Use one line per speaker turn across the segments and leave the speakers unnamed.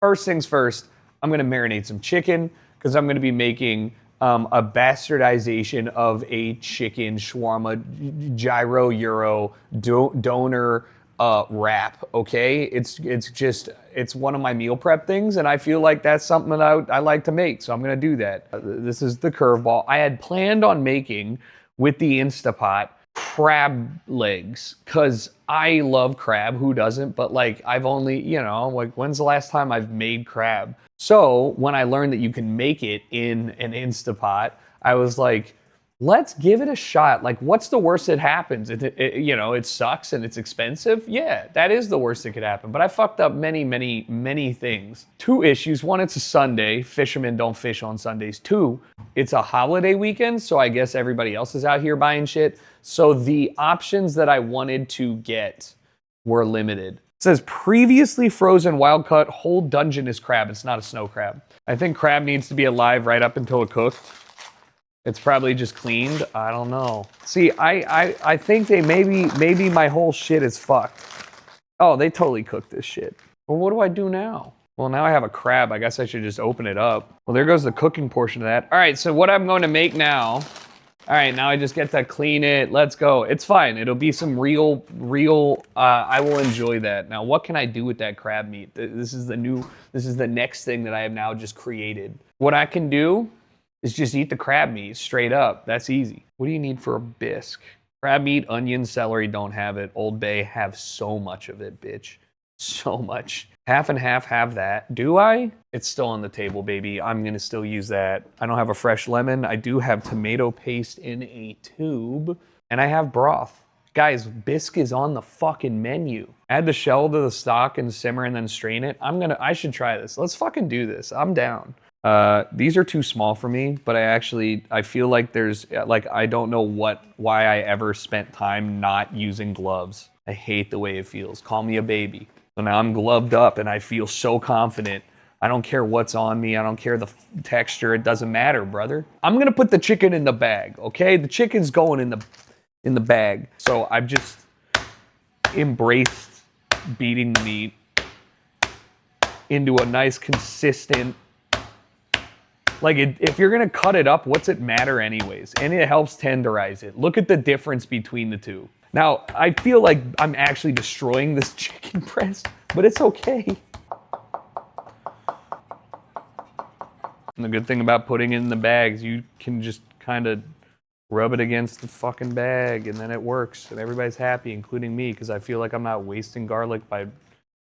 First things first, I'm gonna marinate some chicken because I'm gonna be making a bastardization of a chicken shawarma gyro euro doner wrap. Okay, it's one of my meal prep things, and I feel like that's something that I like to make, so I'm gonna do that. This is the curveball. I had planned on making with the Instapot crab legs because I love crab. Who doesn't? But like I've only, like when's the last time I've made crab? So when I learned that you can make it in an Instapot, I was like, let's give it a shot. Like, what's the worst that happens? It sucks and it's expensive. Yeah, that is the worst that could happen. But I fucked up many, many, many things. 2 issues. 1, it's a Sunday. Fishermen don't fish on Sundays. 2, it's a holiday weekend, so I guess everybody else is out here buying shit. So the options that I wanted to get were limited. It says previously frozen wild caught whole Dungeness crab. It's not a snow crab. I think crab needs to be alive right up until it cooked. It's probably just cleaned. I don't know. See, I think they maybe my whole shit is fucked. Oh, they totally cooked this shit. Well, what do I do now? Well, now I have a crab. I guess I should just open it up. Well, there goes the cooking portion of that. All right, so what I'm going to make now. All right, now I just get to clean it. Let's go. It's fine. It'll be some real, I will enjoy that. Now, what can I do with that crab meat? This is the next thing that I have now just created. What I can do is just eat the crab meat straight up. That's easy. What do you need for a bisque? Crab meat, onion, celery, don't have it. Old Bay have so much of it, bitch. So much. Half and half have that. Do I? It's still on the table, baby. I'm gonna still use that. I don't have a fresh lemon. I do have tomato paste in a tube. And I have broth. Guys, bisque is on the fucking menu. Add the shell to the stock and simmer and then strain it. I should try this. Let's fucking do this. I'm down. These are too small for me, but I feel like I don't know why I ever spent time not using gloves. I hate the way it feels. Call me a baby. So now I'm gloved up and I feel so confident. I don't care what's on me. I don't care the texture. It doesn't matter, brother. I'm gonna put the chicken in the bag, okay? The chicken's going in the bag. So I've just embraced beating the meat into a nice consistent. Like, if you're gonna cut it up, what's it matter anyways? And it helps tenderize it. Look at the difference between the two. Now, I feel like I'm actually destroying this chicken breast, but it's okay. And the good thing about putting it in the bags, you can just kind of rub it against the fucking bag, and then it works, and everybody's happy, including me, because I feel like I'm not wasting garlic by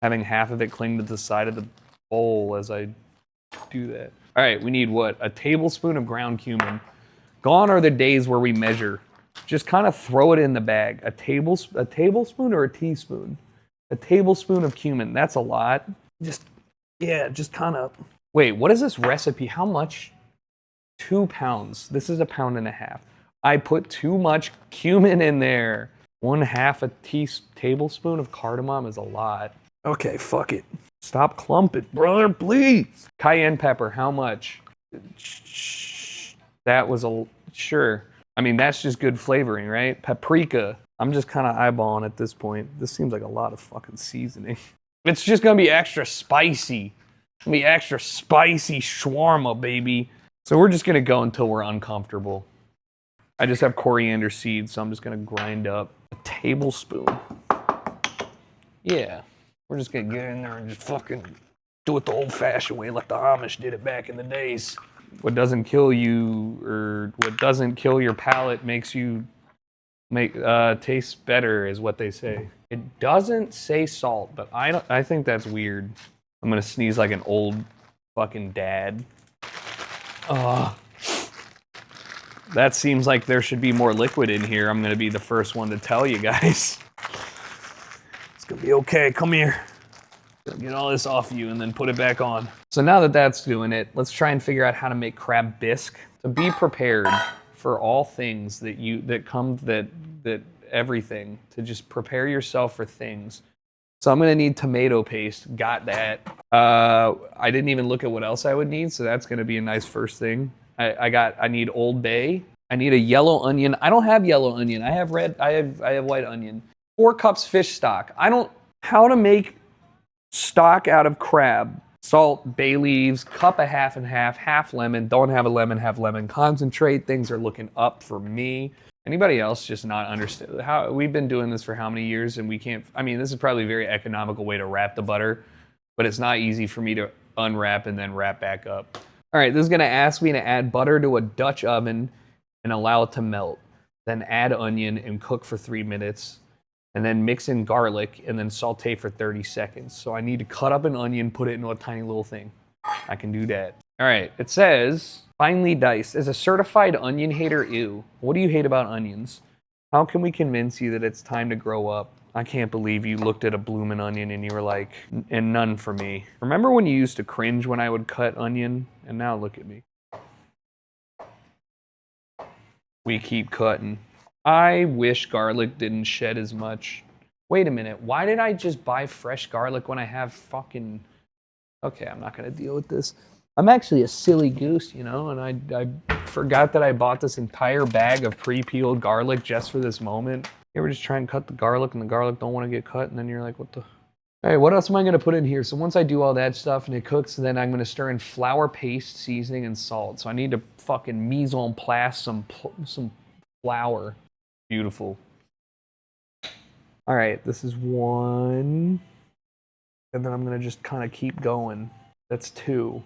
having half of it cling to the side of the bowl as I do that. All right, we need what? A tablespoon of ground cumin. Gone are the days where we measure. Just kind of throw it in the bag. A tablespoon or a teaspoon? A tablespoon of cumin. That's a lot. Just kind of. Wait, what is this recipe? How much? 2 pounds. This is 1.5 pounds. I put too much cumin in there. 1/2 a tablespoon of cardamom is a lot. Okay, fuck it. Stop clumping, brother, please. Cayenne pepper, how much? That was sure. I mean, that's just good flavoring, right? Paprika. I'm just kind of eyeballing at this point. This seems like a lot of fucking seasoning. It's just gonna be extra spicy. It's gonna be extra spicy shawarma, baby. So we're just gonna go until we're uncomfortable. I just have coriander seeds, so I'm just gonna grind up a tablespoon. Yeah. We're just gonna get in there and just fucking do it the old-fashioned way, like the Amish did it back in the days. What doesn't kill you, or what doesn't kill your palate, makes you taste better, is what they say. It doesn't say salt, but I think that's weird. I'm gonna sneeze like an old fucking dad. That seems like there should be more liquid in here. I'm gonna be the first one to tell you guys. It's gonna be okay, come here. Get all this off you and then put it back on. So now that that's doing it, let's try and figure out how to make crab bisque. So be prepared for all things that everything, to just prepare yourself for things. So I'm gonna need tomato paste, got that. I didn't even look at what else I would need, so that's gonna be a nice first thing. I need Old Bay. I need a yellow onion. I don't have yellow onion. I have white onion. 4 cups fish stock. How to make stock out of crab. Salt, bay leaves, cup of half and half, half lemon. Don't have a lemon, have lemon concentrate. Things are looking up for me. Anybody else just not understand how we've been doing this for how many years and we can't, I mean, this is probably a very economical way to wrap the butter, but it's not easy for me to unwrap and then wrap back up. All right, this is gonna ask me to add butter to a Dutch oven and allow it to melt. Then add onion and cook for 3 minutes. And then mix in garlic and then saute for 30 seconds. So I need to cut up an onion, put it into a tiny little thing. I can do that. All right, it says, finely diced. As a certified onion hater, ew. What do you hate about onions? How can we convince you that it's time to grow up? I can't believe you looked at a bloomin' onion and you were like, and none for me. Remember when you used to cringe when I would cut onion? And now look at me. We keep cutting. I wish garlic didn't shed as much. Wait a minute, why did I just buy fresh garlic when I have fucking... Okay, I'm not gonna deal with this. I'm actually a silly goose, you know, and I forgot that I bought this entire bag of pre-peeled garlic just for this moment. You ever just try and cut the garlic and the garlic don't want to get cut and then you're like, what the... All right, what else am I gonna put in here? So once I do all that stuff and it cooks, then I'm gonna stir in flour paste, seasoning, and salt. So I need to fucking mise en place some flour. Beautiful. All right, this is 1. And then I'm gonna just kind of keep going. That's 2.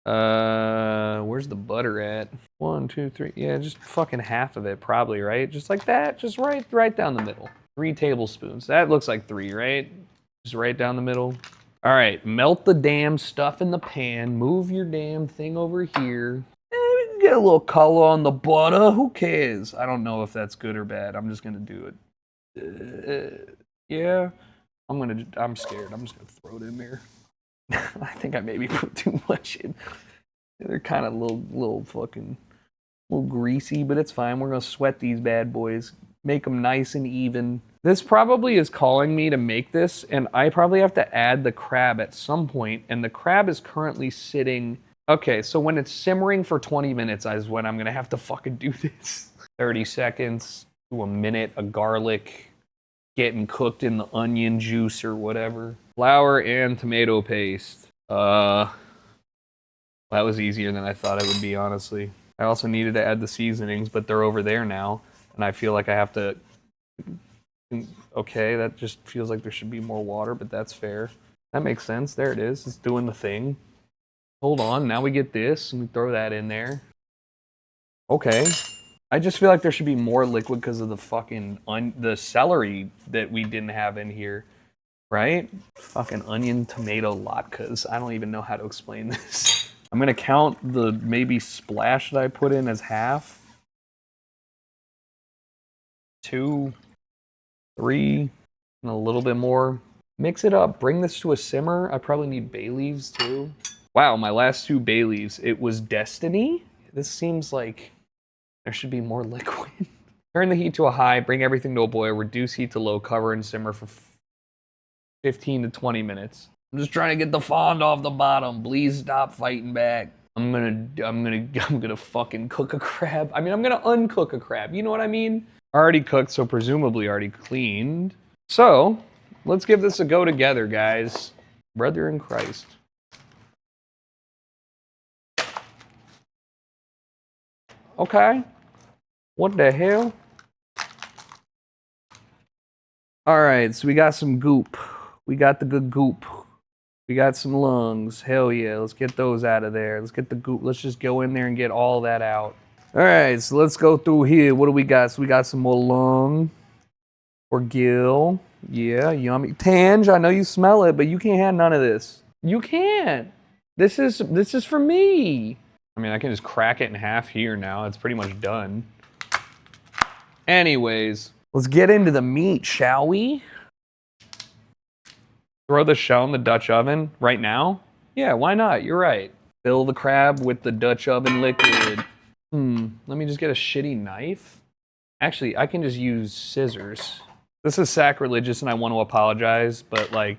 Where's the butter at? 1, 2, 3. Yeah, just fucking half of it, probably, right? Just like that, just right down the middle. 3 tablespoons. That looks like 3, right? Just right down the middle. All right, melt the damn stuff in the pan. Move your damn thing over here. Get a little color on the butter. Who cares? I don't know if that's good or bad. I'm just gonna do it. Yeah, I'm scared. I'm just gonna throw it in there. I think I maybe put too much in. They're kind of little greasy, but it's fine. We're gonna sweat these bad boys. Make them nice and even. This probably is calling me to make this, and I probably have to add the crab at some point. And the crab is currently sitting. Okay, so when it's simmering for 20 minutes is when I'm gonna have to fucking do this. 30 seconds to a minute of garlic getting cooked in the onion juice or whatever. Flour and tomato paste. That was easier than I thought it would be, honestly. I also needed to add the seasonings, but they're over there now, and I feel like I have to... Okay, that just feels like there should be more water, but that's fair. That makes sense. There it is. It's doing the thing. Hold on, now we get this, and we throw that in there. Okay. I just feel like there should be more liquid because of the fucking the celery that we didn't have in here, right? Fucking onion tomato latkes. I don't even know how to explain this. I'm gonna count the maybe splash that I put in as half. 2, 3, and a little bit more. Mix it up. Bring this to a simmer. I probably need bay leaves too. Wow, my last 2 bay leaves. It was destiny? This seems like there should be more liquid. Turn the heat to a high, bring everything to a boil, reduce heat to low, cover and simmer for 15 to 20 minutes. I'm just trying to get the fond off the bottom. Please stop fighting back. I'm gonna fucking cook a crab. I mean, I'm gonna uncook a crab. You know what I mean? Already cooked, so presumably already cleaned. So, let's give this a go together, guys. Brother in Christ. Okay. What the hell? All right, so we got some goop. We got the good goop. We got some lungs. Hell yeah, let's get those out of there. Let's get the goop. Let's just go in there and get all that out. All right, so let's go through here. What do we got? So we got some more lung or gill. Yeah, yummy. Tange, I know you smell it, but you can't have none of this. You can't. This is for me. I mean, I can just crack it in half here now. It's pretty much done. Anyways, let's get into the meat, shall we? Throw the shell in the Dutch oven right now? Yeah, why not? You're right. Fill the crab with the Dutch oven liquid. Let me just get a shitty knife. Actually, I can just use scissors. This is sacrilegious and I want to apologize, but like,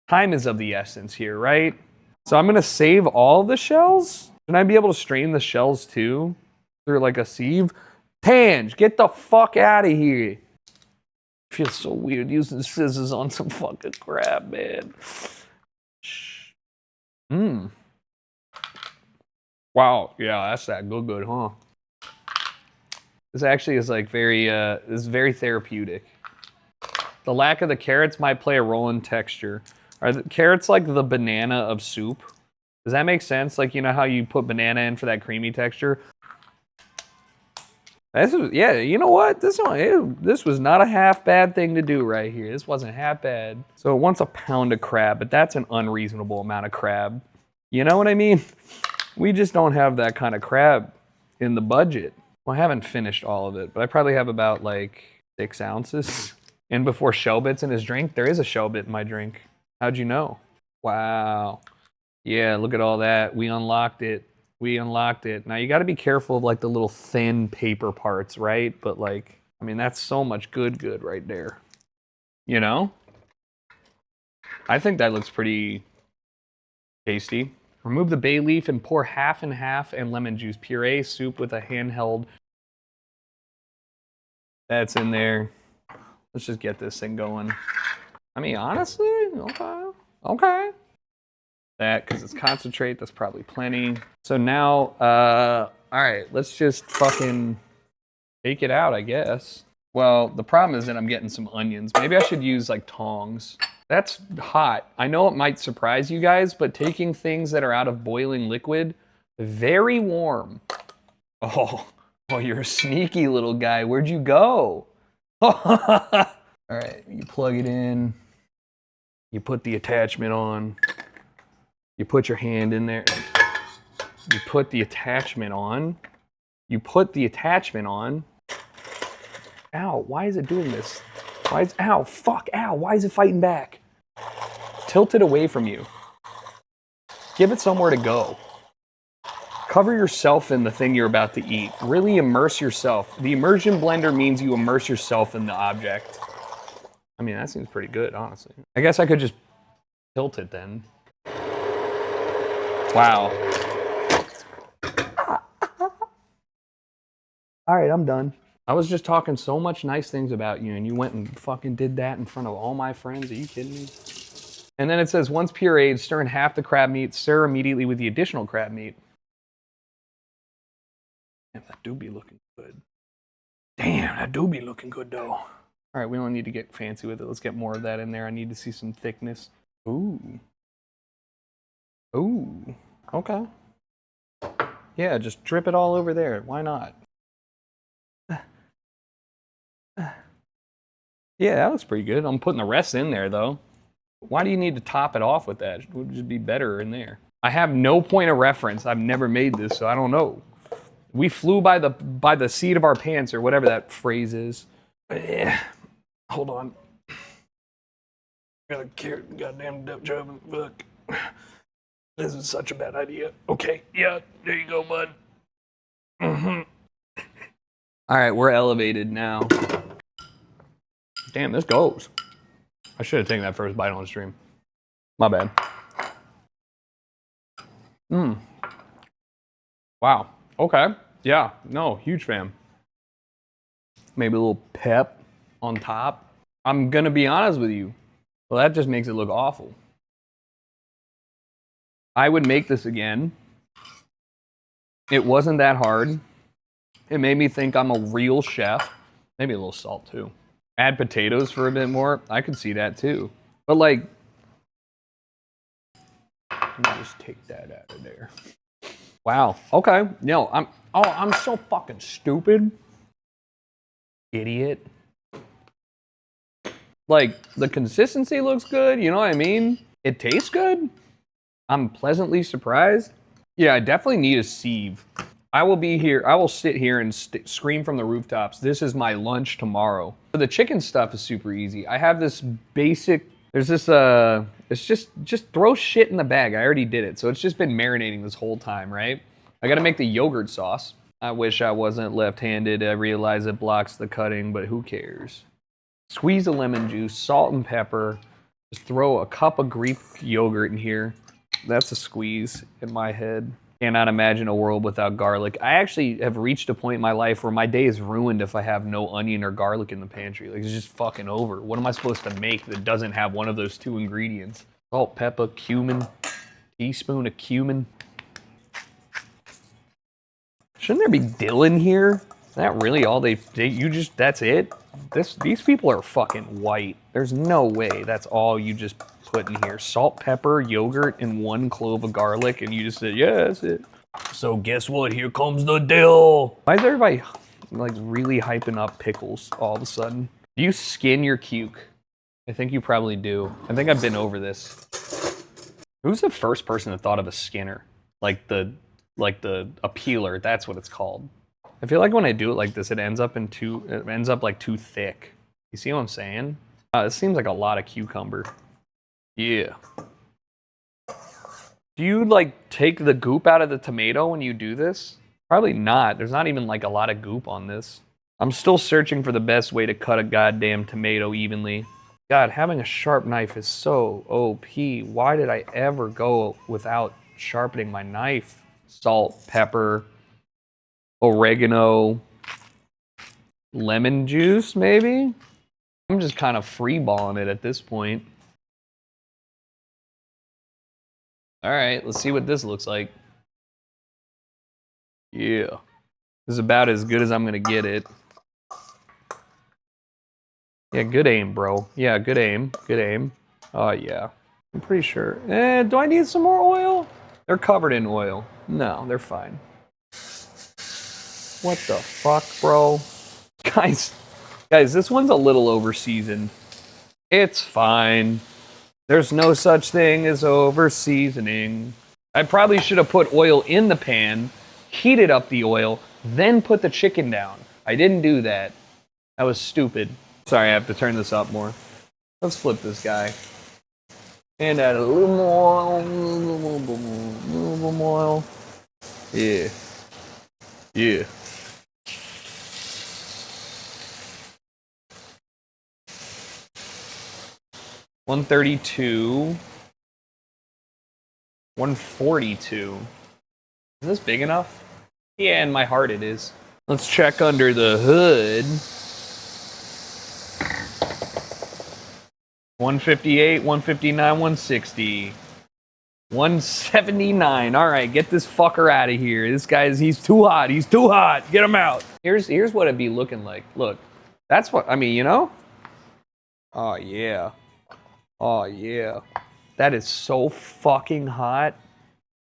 time is of the essence here, right? So I'm gonna save all the shells? Can I be able to strain the shells too? Through like a sieve? Tange, get the fuck out of here. Feels so weird using scissors on some fucking crab, man. Shh. Mmm. Wow, yeah, that's that good, huh? This actually is like this is very therapeutic. The lack of the carrots might play a role in texture. Are the carrots like the banana of soup? Does that make sense? Like, you know how you put banana in for that creamy texture? Yeah, you know what? This was not a half bad thing to do right here. This wasn't half bad. So it wants a pound of crab, but that's an unreasonable amount of crab. You know what I mean? We just don't have that kind of crab in the budget. Well, I haven't finished all of it, but I probably have about like 6 ounces. And before shell bits in his drink, there is a shell bit in my drink. How'd you know? Wow. Yeah, look at all that. We unlocked it. We unlocked it. Now you got to be careful of like the little thin paper parts, right? But like, I mean, that's so much good right there. You know? I think that looks pretty tasty. Remove the bay leaf and pour half and half and lemon juice. Puree soup with a handheld. That's in there. Let's just get this thing going. I mean, honestly, okay. That, because it's concentrate, that's probably plenty. So now, all right, let's just fucking take it out, I guess. Well, the problem is that I'm getting some onions. Maybe I should use like tongs. That's hot. I know it might surprise you guys, but taking things that are out of boiling liquid, very warm. Oh, you're a sneaky little guy. Where'd you go? All right, you plug it in. You put the attachment on. You put your hand in there. You put the attachment on. You put the attachment on. Ow, why is it doing this? Ow, fuck, ow, why is it fighting back? Tilt it away from you. Give it somewhere to go. Cover yourself in the thing you're about to eat. Really immerse yourself. The immersion blender means you immerse yourself in the object. I mean, that seems pretty good, honestly. I guess I could just tilt it then. Wow. All right, I'm done. I was just talking so much nice things about you, and you went and fucking did that in front of all my friends. Are you kidding me? And then it says, once pureed, stir in half the crab meat. Stir immediately with the additional crab meat. Damn, that do be looking good. Damn, that do be looking good, though. All right, we don't need to get fancy with it. Let's get more of that in there. I need to see some thickness. Ooh. Ooh. Okay. Yeah, just drip it all over there. Why not? Yeah, that looks pretty good. I'm putting the rest in there, though. Why do you need to top it off with that? It would just be better in there. I have no point of reference. I've never made this, so I don't know. We flew by the seat of our pants, or whatever that phrase is. Yeah. Hold on. Got a carrot, goddamn job. Fuck. This is such a bad idea. Okay, yeah, there you go, bud. Mm-hmm. All right, we're elevated now. Damn, this goes. I should have taken that first bite on the stream. My bad. Wow. Okay. Yeah. No, huge fan. Maybe a little pep on top. I'm gonna be honest with you. Well, that just makes it look awful. I would make this again. It wasn't that hard. It made me think I'm a real chef. Maybe a little salt too. Add potatoes for a bit more. I could see that too. But like, let me just take that out of there. Wow. Okay. No, I'm so fucking stupid. Idiot. Like, the consistency looks good, you know what I mean? It tastes good. I'm pleasantly surprised. Yeah, I definitely need a sieve. I will be here, I will sit here and scream from the rooftops, this is my lunch tomorrow. The chicken stuff is super easy. I have this basic, there's this, it's just throw shit in the bag. I already did it. So it's just been marinating this whole time, right? I gotta make the yogurt sauce. I wish I wasn't left-handed. I realize it blocks the cutting, but who cares? Squeeze the lemon juice, salt and pepper. Just throw a cup of Greek yogurt in here. That's a squeeze in my head. Cannot imagine a world without garlic. I actually have reached a point in my life where my day is ruined if I have no onion or garlic in the pantry. Like, it's just fucking over. What am I supposed to make that doesn't have one of those two ingredients? Salt, pepper, cumin. Teaspoon of cumin. Shouldn't there be dill in here? Is that really all that's it? These people are fucking white. There's no way that's all you just put in here. Salt, pepper, yogurt, and 1 clove of garlic, and you just said, yeah, that's it. So guess what? Here comes the dill. Why is everybody like really hyping up pickles all of a sudden? Do you skin your cuke? I think you probably do. I think I've been over this. Who's the first person that thought of a skinner? Like the a peeler, that's what it's called. I feel like when I do it like this, it ends up like too thick. You see what I'm saying? This seems like a lot of cucumber. Yeah. Do you like take the goop out of the tomato when you do this? Probably not. There's not even like a lot of goop on this. I'm still searching for the best way to cut a goddamn tomato evenly. God, having a sharp knife is so OP. Why did I ever go without sharpening my knife? Salt, pepper, oregano, lemon juice, maybe? I'm just kind of freeballing it at this point. All right, let's see what this looks like. Yeah. This is about as good as I'm gonna get it. Yeah, good aim, bro. Yeah, good aim. Good aim. Oh, yeah. I'm pretty sure. Do I need some more oil? They're covered in oil. No, they're fine. What the fuck, bro? Guys, this one's a little over-seasoned. It's fine. There's no such thing as over-seasoning. I probably should have put oil in the pan, heated up the oil, then put the chicken down. I didn't do that. That was stupid. Sorry, I have to turn this up more. Let's flip this guy. And add a little more oil, a little more oil. Yeah. Yeah. $132. $142. Is this big enough? Yeah, in my heart it is. Let's check under the hood. 158, 159, 160. 179. All right, get this fucker out of here. This guy's, he's too hot. He's too hot. Get him out. Here's what it'd be looking like. Look, that's what, I mean, you know? Oh, yeah. Oh, yeah. That is so fucking hot.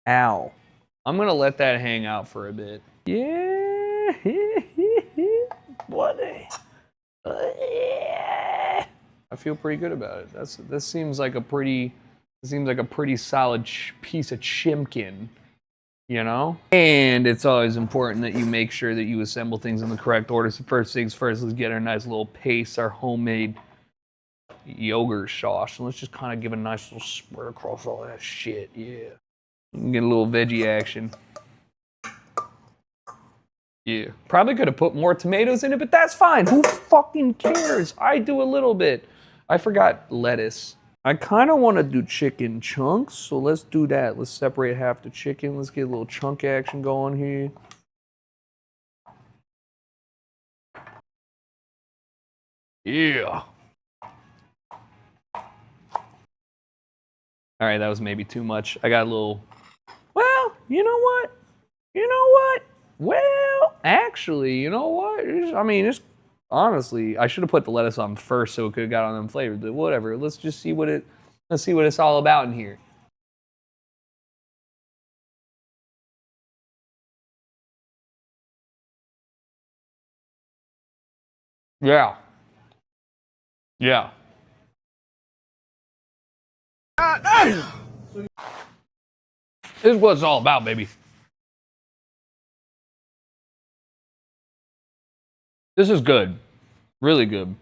Ow. I'm going to let that hang out for a bit. Yeah. Buddy. I feel pretty good about it. This seems like a pretty solid piece of chimkin, you know? And it's always important that you make sure that you assemble things in the correct order. So first things first, let's get our nice little paste, our homemade yogurt sauce. And let's just kind of give a nice little spread across all that shit, yeah. You can get a little veggie action. Yeah. Probably could have put more tomatoes in it, but that's fine. Who fucking cares? I do a little bit. I forgot lettuce. I kind of want to do chicken chunks, so let's do that. Let's separate half the chicken. Let's get a little chunk action going here. Yeah. All right, that was maybe too much. I got a little, well, you know what? You know what? Well, actually, you know what? It's honestly, I should have put the lettuce on first so it could have got on them flavors, but whatever. Let's just see what it's all about in here. Yeah. Yeah. This is what it's all about, baby. This is good. Really good.